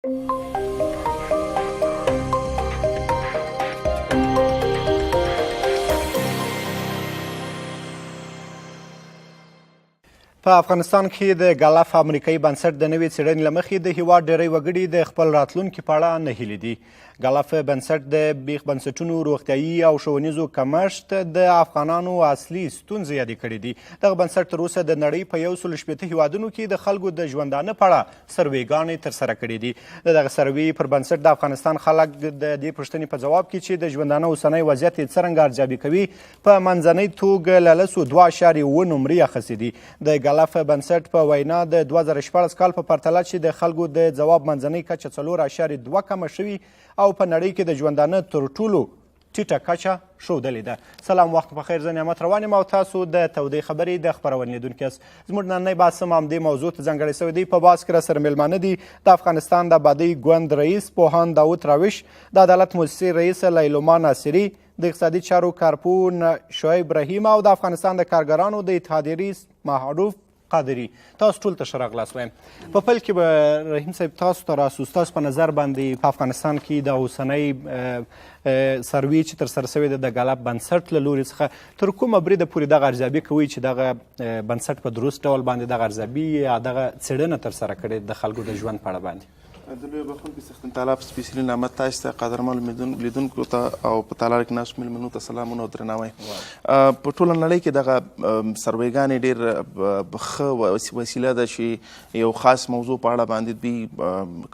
په افغانستان کې د ګالف امریکایي بنسټ د نوې څېړنې له مخې د هېواد ډېری وګړي د خپل راتلونکي په اړه ناهیلې دي. ګالف بنسټ د بیخ بنسټونو روغتیایي او ښوونیزو کمښت د افغانانو اصلي ستونزې یادې کړې دي. دغه بنسټ تر اوسه د نړۍ په 160 هېوادونو کې د خلکو د ژوندانه په اړه سرویګانې ترسره کړي دي. د دغه سروي پر بنسټ د افغانستان خلک د دې پوښتنې په ځواب کې چې د ژوندانه اوسنی وضعیت یې څرنګه ارزیابي کوي په منځنۍ توګه له 2.7 نمرې اخیستې دي. د ګالف بنسټ په وینا د 2014 کال په پرتله چې د خلکو د ځواب منځنۍ کچه 4.2 کمه شوي او په نړۍ کې د ژوندانه تر ټولو ټیټه کچه ښودلې ده. سلام، وخت په خیر. زه نعمت روان یم او تاسو د تودې خبرې د خپرونې لیدونکي یاست. زموږ نننی بحث هم همدې موضوع ته ځانګړی شوی دی. په بحث کې راسره میلمانه دي د افغانستان د آبادۍ ګوند رئیس پوهاند داود راوش، د عدالت موسسې رئیس لیلما ناصري، د اقتصادي چارو کارپوه شعیب رحیم او د افغانستان د کارګرانو د اتحادیې رئیس معروف قادري. تاسو ټول ته ښه راغلاست وایم. په پیل کې به رحیم صاحب تاسو ته راسو، ستاسو په نظر باندې په افغانستان کې د اوسنۍ سروي چې ترسره شوې ده د ګالپ بنسټ له لوري څخه تر کومه بریده پورې دغه ارزیابي کوي چې دغه بنسټ په درست ډول باندې دغه ارزیابي یا دغه څېړنه ترسره کړې د خلکو د ژوند په اړه باندې؟ د لوی بخښونکي څښتن تعالی په سپېڅلي نعمت تاسو ته قدرمنو لیدونکو ته او په تالار کې ناستو مېلمنو ته سلامونه او درناوی. په ټوله نړۍ کې دغه سرویګانې ډېر ښه وسیله ده چې یو خاص موضوع په اړه باندې دوی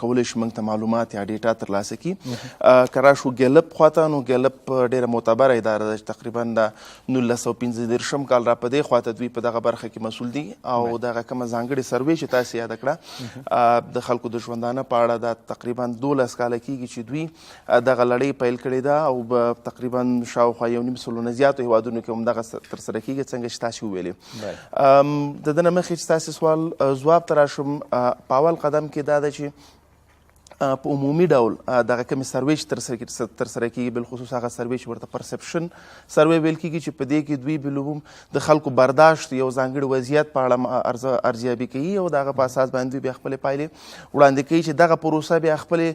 کولی شي موږ ته معلومات یا ډیټا ترلاسه کړي. که راشو ګیلپ خواته، نو ګیلپ ډېره معتبره اداره ده چې تقریبا د 1945 کال را په دې خواته دوی په دغه برخه کې مسؤل دي او دغه کومه ځانګړې سروې چې تاسو یاده کړه د خلکو د ژوندانه په اړه دا تقریبا 12 کاله کېږي چې دوی دغه لړۍ پیل کړې ده او تقریبا شاوخوا 1.5 سلنه زیاتو هېوادونو کې هم دغه ترسره کېږي څنګه چې تاسو وویلې. د دې نه مخکې چې تاسو سوال ځواب ته راشم، په اول قدم کې دا ده چې په عمومي ډول دغه کومې سروې چې ترسره کېږي، بالخصوص هغه سروې چې ورته پرسپشن سروې ویل کېږي، چې په دې کې دوی بالعموم د خلکو برداشت یو ځانګړي وضعیت په اړه ارزیابي کوي او د هغه په اساس باندې دوی بیا خپلې پایلې وړاندې کوي چې دغه پروسه بیا خپلې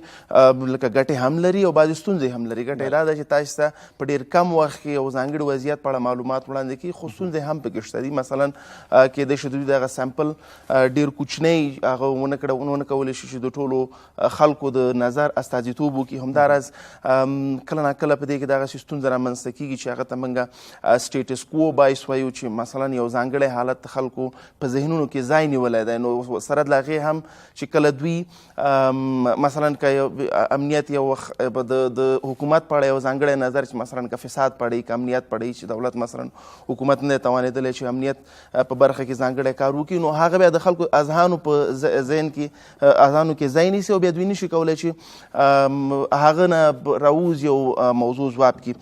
لکه ګټې هم لري او بعضې ستونزې هم لري. ګټه یې دا ده چې تاسو ته په ډېر کم وخت کې یو ځانګړي وضعیت په اړه معلومات وړاندې کوي، خو ستونزې هم پکې شته دي. مثلا کېدای شي دوی دغه سیمپل ډېر کوچنی هغه ونه کولی شي چې د ټولو خلکو د نظر استازیتوب وکړي. همداراز کله ناکله په دې کې دغسې ستونزه رامنځته کېږي چې هغه ته موږ سټیټس کو بایس وایو، چې مثلا یو ځانګړی حالت د خلکو په ذهنونو کې ځای نیولی دی. نو سره د هغې هم چې کله دوی مثلا که امنیت یو وخت د حکومت په اړه یو ځانګړی نظر چې مثلا که فساد په اړه که امنیت په اړه چې دولت مثلا حکومت نه دی توانېدلی چې امنیت په برخه کې ځانګړی کار وکړي، نو هغه بیا د خلکو اذهانو په ذهن کې اذهانو کې ځای نیسي او بیا دوی نشي کولی چې هغه نه راووځي یو موضوع ځواب کړي.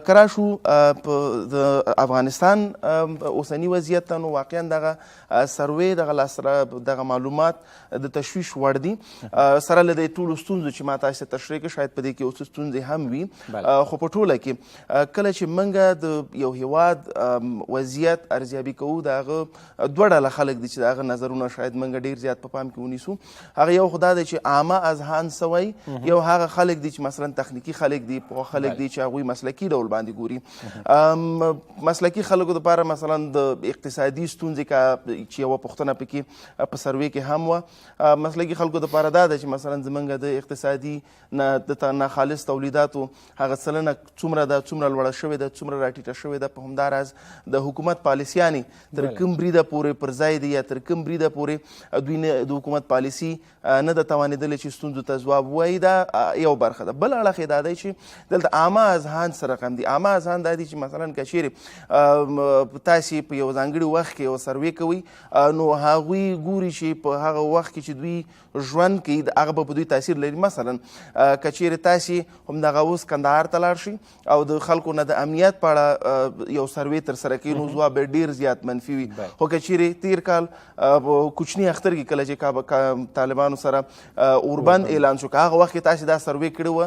که راشو د افغانستان اوسني وضعیت ته، نو واقعا دغه سروې دغه معلومات د تشویش وړ دي. سره له دې ټولو ستونزو چې ما تاسو ته تشریح کړې، شاید په دې کې یو څه ستونزې هم وي، خو په ټوله کې کله چې موږ د یو هیواد وضعیت ارزیابي کوو، د هغه دوه ډوله خلک دي چې د هغه نظرونه شاید موږ ډېر زیات په پام کې ونیسو. هغه یو خو دا دی چې عامه اذهان سوی، یو هغه خلک دي چې مثلا تخنیکي خلک دي، پوه خلک دي چې هغوی مسلکي ډول باندې ګوري. مسلکي خلکو دپاره مثلا د اقتصادي ستونزې چې یوه پوښتنه پکې په سروې کې هم وه، مسلکي خلکو دپاره دا ده چې مثلا زموږ د اقتصادي د ناخالص تولیداتو هغه سلنه څومره ده، څومره لوړه شوې ده، څومره راټیټه شوې ده. په همداراز د حکومت پالیسیانې تر کوم بریده پورې پر ځای دي یا تر کوم بریده پورې دوی د حکومت پالیسي نه ده توانېدلې چې ستونزو ته ځواب وایي. دا یو برخه ده. بل اړخ یې دا دی چې دلته عامه اذهان سره رقم دي. عامه اذهان دا دي چې مثلا که چیرې تاسې په یو ځانګړي وخت کې یو سروې کوئ، نو هغوی ګوري چې په هغه وخت کې چې دوی ژوند کوي هغه به په دوی تاثیر لري. مثلا که چیرې تاسې همدغه اوس کندهار ته لاړ شئ او د خلکو نه د امنیت په اړه یو سروې ترسره کوي، نو ځواب به ډېر زیات منفي وي. خو که چیرې تیر کال کوچني اختر کې کله چې طالبانو سره بند اعلان شو که هغه وخت کې تاسې دا سروې کړې وه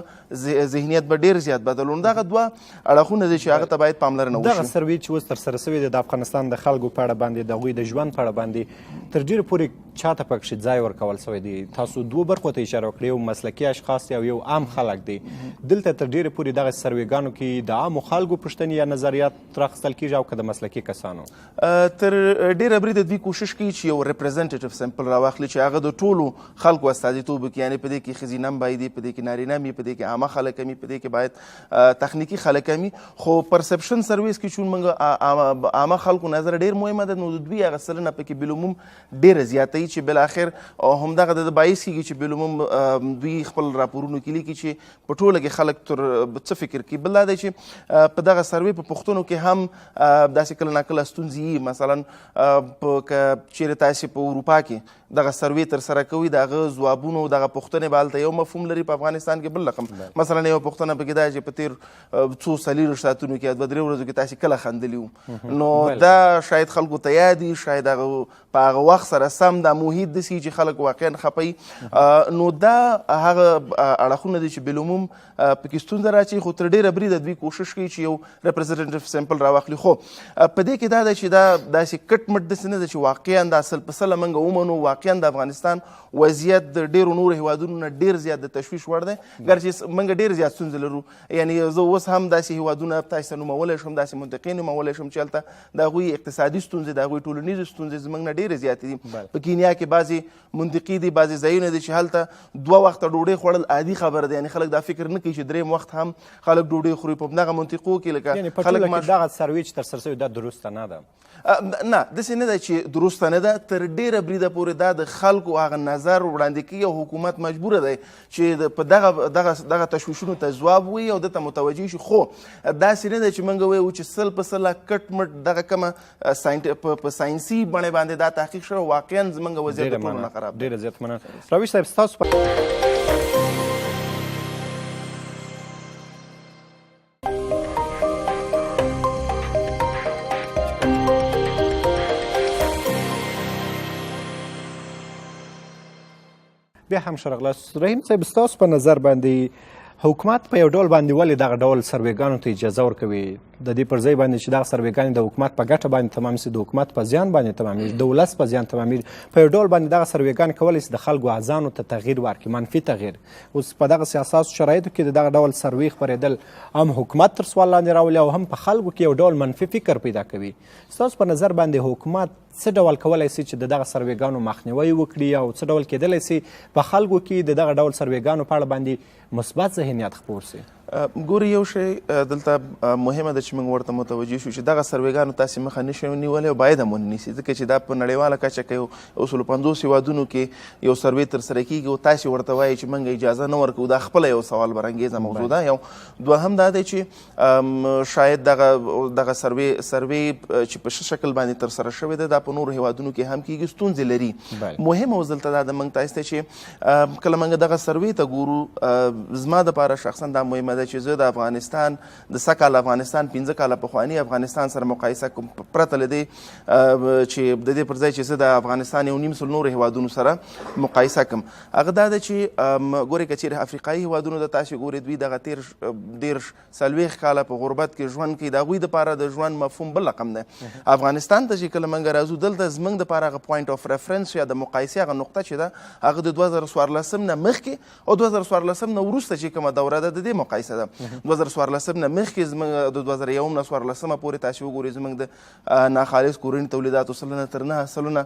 ذهنیت به ډېر زیات بدل و. دغه دوه اړخونه دي چې هغه ته باید پاملرنه وشي. دغه سروې چې اوس ترسره شوې ده د افغانستان د خلکو په اړه باندې د هغوی د ژوند په اړه باندې تر ډېره پورې چاته پکښې ځای ورکول شوی دی؟ تاسو دوو برخو ته اشاره وکړې، یو مسلکي اشخاص دي او یو عام خلک دی. دلته تر ډېرې پورې دغه سروېګانو کې د عامو خلکو پوښتنې یا نظریات راخیستل کېږي او که د مسلکي کسانو؟ تر ډېره بریده دوی کوشش کوي چې یو ریپرزنټیټیو سیمپل راواخلي چې هغه د ټولو خلکو استازیتوب وکړي. یعنې په دې کې ښځینه هم باید وي، په دې کې نارینه هم وي، په دې کې عامه خلک هم وي، په دې کې باید تخنیکي خلک هم وي. خو پرسپشن سرویس کې چون موږ عامه خلکو نظر ډېر مهمه ده، نو د دوی هغه سلنه پکې بالعموم ډېره زیاته وي چې بالاخر همدغه د باعث کېږي چې بالعموم دوی خپل راپورونو کې لیکي چې په ټوله کې خلک تر څه فکر کوي. بل دا دی چې په دغه سروې په پوښتنو کې هم داسې کله ناکله ستونزې وي. مثلا که چیرې تاسې په اروپا کې دغه سروې ترسره کوي، د هغه ځوابونو دغه پوښتنې به هلته یو مفهوم لري، په افغانستان کې بل رقم. مثلا یوه پوښتنه پکې دا چې په تېر څو څلېرویشت ساعتونو کې یا دوه درې ورځو کې تاسې کله خندلي وو، نو دا شاید خلکو ته یاد وي، شاید هغه په هغه وخت سره سم دا محیط داسې چې خلک واقعا خفه وي. نو دا هغه اړخونه دي چې بالعموم پکې ستونزه راچي. خو تر ډېره بریده دوی کوشش کوي چې یو ریپرزنټیټیو سیمپل راواخلي. خو په دې کې دا ده چې دا داسې کټ مټ داسې نه ده چې واقعا دا اصل په سله موږ ومنو. واقعا د افغانستان وضعیت د ډېرو نورو هیوادونو نه ډېر زیات د تشویش وړ دی، ګرچې موږ ډېر زیات ستونزې لرو. یعنې زه اوس هم داسې هیوادونه تاسې ته نومولی شم، داسې منطقې نومولی شم چې هلته د هغوی اقتصادي ستونزې، د هغوی ټولنیزې ستونزې زموږ نه ډېرې زیاتې دي. په کینیا کې بعضې منطقې دي، بعضې ځایونه دي چې هلته 2 وخته ډوډۍ خوړل عادي خبره ده. یعنې خلک دا فکر نه کوي چې 3 وخت هم خلک ډوډۍ خوري. په همدغه منطقو کې لکه خلک دغه سروې چې ترسره شوې دا درسته نه ده. نه داسې نه ده چې درسته نه ده. تر ډېره بریده پورې دا د خلکو هغه نظر وړاندې کوي او حکومت مجبوره دی چې په دغه تشویشونو ته ځواب ووایي او دته متوجه شي. خو داسې نه ده چې موږ وایو چې 100% کټ مټ دغه کومه په ساینسي بڼې باندې دا تحقیق شوی. واقعا زموږ وضعیت د ټولو نه خراب دی. ډېره زیات مننه. راویش صاحب ستاسو بیا هم ښه راغلاست. رحیم صاحب ستاسو په نظر باندې حکومت په یو ډول باندې ولې دغه ډول سروېګانو ته اجازه ورکوي؟ د دې پر ځای باندې چې دغه سروېګانې د حکومت په ګټه باندې تمام شي، د حکومت په زیان باندې تمامېږي، د ولس په زیان تمامېږي. په یو ډول باندې دغه سروېګانې کولی شي د خلکو اذانو ته تغییر ورکړي، منفي تغییر. اوس په دغسې اساسو شرایطو کې د دغه ډول سروې خپرېدل هم حکومت تر سوال لاندې راولي او هم په خلکو کې یو ډول منفي فکر پیدا کوي. ستاسو په نظر باندې حکومت څه ډول کولی شي چې د دغه سروېګانو مخنیوی وکړي او څه ډول کیدلی شي په خلکو کې د دغه ډول سروېګانو په اړه باندې مثبت ذهنیت خپور شي؟ ګورې یو شی دلته مهمه ده چې موږ ورته متوجه شو چې دغه سروېګانو تاسې مخه نشئ نیولی او باید هم ونه نیسي، ځکه چې دا په نړیواله کچه کې 150 هیوادونو کې یو سروې ترسره کیږي او تاسې ورته وایي چې موږ اجازه نه ورکوو. دا خپله یو سوال برانګیزه موضوع ده. یو دوهم دا دی چې شاید دغه سروې چې په ښه شکل باندې ترسره شوې ده دا په نورو هیوادونو کې هم کیږي، ستونزې لري. مهمه اوس دلته دا ده موږ تاسې ته چې کله موږ دغه سروې ته ګورو، زما دپاره شخصا دا مهمه ده چې زه د افغانستان د سږ افغانستان 15 کاله پخواني افغانستان سره مقایسه کوم، پرته له دې چې د دې پر ځای چې زه د افغانستان 1.5 نورو هیوادونو سره مقایسه کوم. هغه دا ده چې ګورې که چیرې افریقایي هیوادونو ته تاسې ګورې دوی دغه 40 کاله په غربت کې ژوند کوي، د هغوی دپاره د ژوند مفهوم بل رقم دی. افغانستان ته چې کله موږ راځو دلته زموږ دپاره هغه پوینټ اف ریفرنس یا د مقایسې هغه نقطه چې ده هغه د 2014 نه مخکې او 2014 نه وروسته چې کومه دوره ده د دې مقایسه ده. 2014 نه مخکې زموږ د 2001 نه 2014 پورې تاسې وګورئ زموږ د ناخالص کورني تولیداتو سلنه تر 9%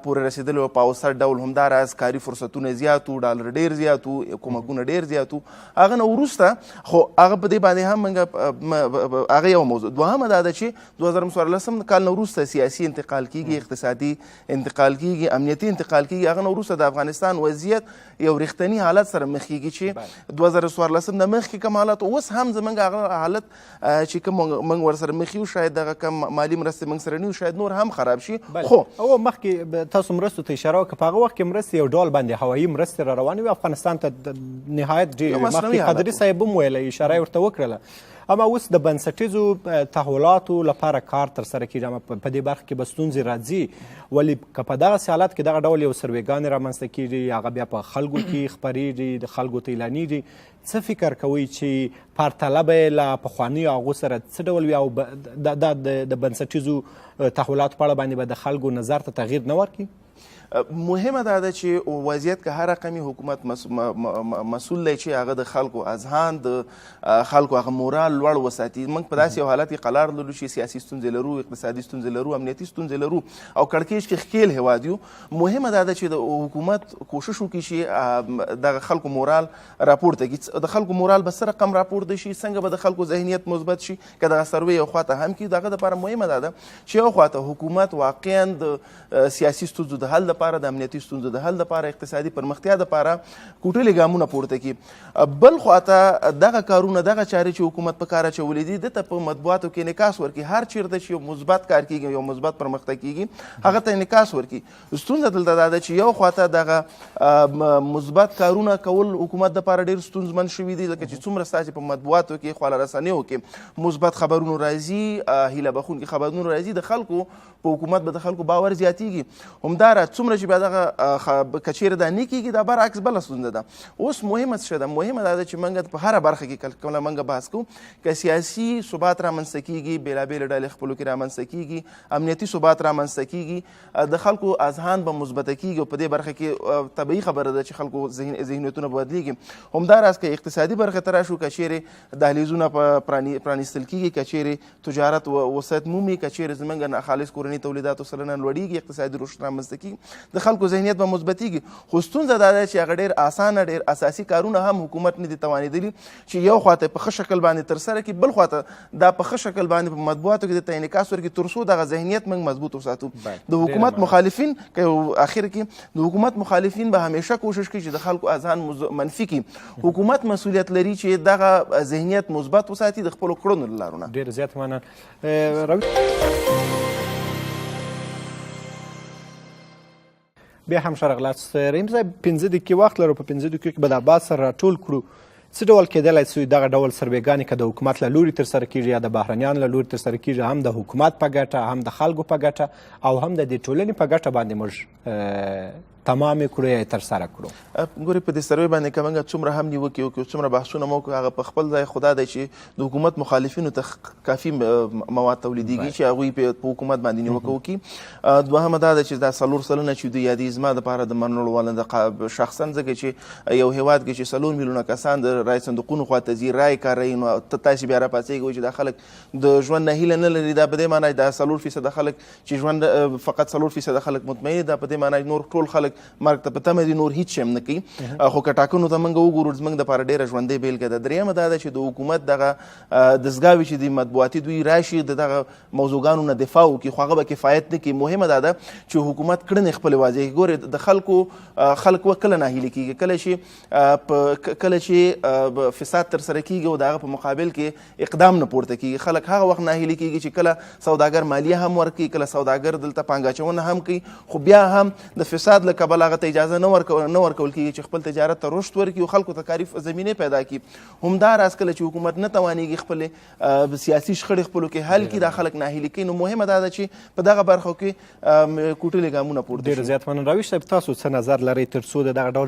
پورې رسېدلي وو. په اوسط ډول همداراز کاري فرصتونه زیات وو، ډالر ډېر زیات وو، کومکونه ډېر زیات وو. هغه نه وروسته خو هغه په دې باندې هم موږ هغه یو موضوع. دوهمه دا ده چې 2014 کال نه وروسته سیاسي انتقال کیږي، اقتصادي انتقال کیږي، امنیتي انتقال کیږي. هغه نه وروسته د افغانستان وضعیت یو رښتینی حالت سره مخ کیږي چې 2014 نه مخکې کوم حالت اوس هم زموږ هغه حالت چې کوم موږ ورسره مخ یو، شاید دغه کم مالي مرستې موږ سره نه یو، شاید نور هم خراب شي. خو او مخکې تاسو مرستو ته اشاره وکړه، په هغه وخت کې مرستې یو ډول باندې هوایي مرستې را روانې وې افغانستان ته نهایت ډېرې. مخکې قادري صاحب هم ویله، اشاره یې ورته وکړله. اما اوس د بنسټیزو تحولاتو لپاره کار ترسره کېږي، اما په دې برخه کې به ستونزې راځي، ولې که په دغسې حالت کې دغه ډول یو سرویګانې رامنځته کېږي، هغه بیا په خلکو کې خپرېږي، د خلکو ته اعلانېږي، څه فکر کوئ چې پرتله به یې له پخوانیو هغو سره څه ډول وي او دا د بنسټیزو تحولاتو په اړه باندې به د خلکو نظر ته تغییر نه ورکړي؟ مهمه دا ده چې وضعیت که هر رقمي حکومت مسئول دی چې هغه د خلکو اذهان د خلکو هغه مورال لوړ وساتي. موږ په داسې یو حالت کې قلار لرو چې سیاسي ستونزې لرو، اقتصادي ستونزې لرو، امنیتي ستونزې لرو او کړکېچ کې ښکېل هېواد یو. مهمه دا ده چې د حکومت کوشش وکړي چې دغه خلکو مورال راپورته کړي. د خلکو مورال به څه رقم راپورته شي، څنګه به د خلکو ذهنیت مثبت شي، که دغه سروی یو خواته هم کړي. دغه دپاره مهمه دا ده چې یو خواته حکومت واقعا د سیاسي ستونزو د حل لپاره، د امنیتي ستونزو د حل لپاره، اقتصادي پرمختیا لپاره کوټلې ګامونه پورته کړي. بل خواته دغه کارونه، دغه چارې چې حکومت په کار اچولې دي، دته په مطبوعاتو کې انعکاس ورکړي. هر چیرته چې یو مثبت کار کېږي، یو مثبت پرمختګ کېږي، هغه ته انعکاس ورکړي. ستونزه دلته دا ده چې یو خواته دغه مثبت کارونه کول حکومت دپاره ډېر ستونزمن شوي دي، ځکه چې څومره ستاسې په مطبوعاتو کې، خواله رسنیو کې مثبت خبرونه راځي، هیله بخونکي خبرونه راځي، د خلکو په حکومت به د خلکو باور زیاتېږي. همداراز څومره چې بیا دغه که چیرې دا نه کېږي، دا برعکس بله ستونزه ده. اوس مهمه څه ده؟ مهمه دا ده چې موږ په هره برخه کې کله موږ بحث کوو، که سیاسي ثبات رامنځته کېږي، بېلابېلې ډلې خپلو کې رامنځته کېږي، امنیتي ثبات رامنځته کېږي، د خلکو اذهان به مثبته کېږي او په دې برخه کې طبیعي خبره ده چې خلکو ذهنیتونه به بدلېږي. همداراز که اقتصادي برخې ته راشو، که چیرې دهلیزونه پرانیستل کېږي، که چیرې تجارت وسعت مومي، که چیرې زموږ ناخالص کورني تولیداتو سلنه لوړېږي، اقتصادي رشد رامنځته کېږي، د خلکو ذهنیت به مثبتېږي. خو ستونزه دا ده چې هغه ډېر اسانه، ډېر اساسي کارونه هم حکومت نه دي توانېدلي چې یو خواته په ښه شکل باندې ترسره کړي، بل خواته دا په ښه شکل باندې په مطبوعاتو کې درته انعکاس ورکړي، تر څو دغه ذهنیت موږ مضبوط وساتو. د حکومت مخالفین که اخر کې د حکومت مخالفین به همیشه کوشش کوي چې د خلکو اذهان منفي کړي. حکومت مسؤلیت لري چې دغه ذهنیت مثبت وساتي د خپلو کړنو له لارو نه. ډېر زیات مننه. بیا هم ښه راغلاست. رحیم صاحب، 5 دقیقې وخت لرو، په 5 دقیقو کې به د اباد سره راټول کړو څه ډول کېدلی سي دغه ډول سرویګانې که د حکومت له لوري ترسره کېږي یا د بهرنیانو له لوري ترسره کېږي، هم د حکومت په ګټه، هم د خلکو په ګټه او هم د دې ټولنې په ګټه باندې موږ تمام کړو یا ترسره کړو؟ ګورې، په دې سروی باندې که موږ څومره هم نیوکې وکړو، څومره بحثونه مو وکړو، هغه په خپل ځای خدا دی چې د حکومت مخالفینو ته کافي مواد تولیدېږي چې هغوی په حکومت باندې نیوکه وکړي. دوهمه دا ده چې دا 4 سلنه چې دوی یادوي، زما دپاره د منلو وړ نه ده شخصا، ځکه چې یو هېواد کې چې 4 میلیونه کسان د رایې صندوقونو خواته ځي، رایې کاروي، نو تاسې بیا راپاڅېږئ وایي چې دا خلک د ژوند ناهیله نه لري. دا په دې معنی دا 4% خلک چې ژوند فقط 4% خلک مطمئن، دا په دې معنی نور ټول خلک مرګ ته په تمه دي، نور هیڅ شی هم نه کوي. خو که ټاکنو ته موږ وګورو، زموږ دپاره ډېره ژوندۍ بېلګه ده. درېیمه دا ده چې د حکومت دغه دستګاوې چې دي مطبوعاتي، دوی راشي د دغه موضوعګانو نه دفاع وکړي، خو هغه به کفایت نه کوي. مهمه دا ده چې حکومت کړنې خپلې واضح کړي. ګورې، د خلک کله ناهیلې کېږي، کله چې فساد ترسره کېږي او د هغه په مقابل کې اقدام نه پورته کېږي. خلک هغه وخت ناهیلې کېږي چې کله سوداګر مالیه هم ورکوي، کله سوداګر دلته پانګه اچونه هم کوي، خو بیا هم د فساد له کبله هغه ته اجازه نه ورکول کېږي چې خپل تجارت ته رشد ورکړي او خلکو ته کاري زمینې پیدا کړي. همداراز کله چې حکومت نه توانېږي خپلې سیاسي شخړې خپلو کې حل کړي، دا خلک ناهیلې کوي. نو مهمه دا ده چې په دغه برخو کې کوټلې ګامونه پورته شي. ډېر زیات مننه. راویش صاحب، تاسو څه نظر لرئ تر څو د دغه ډول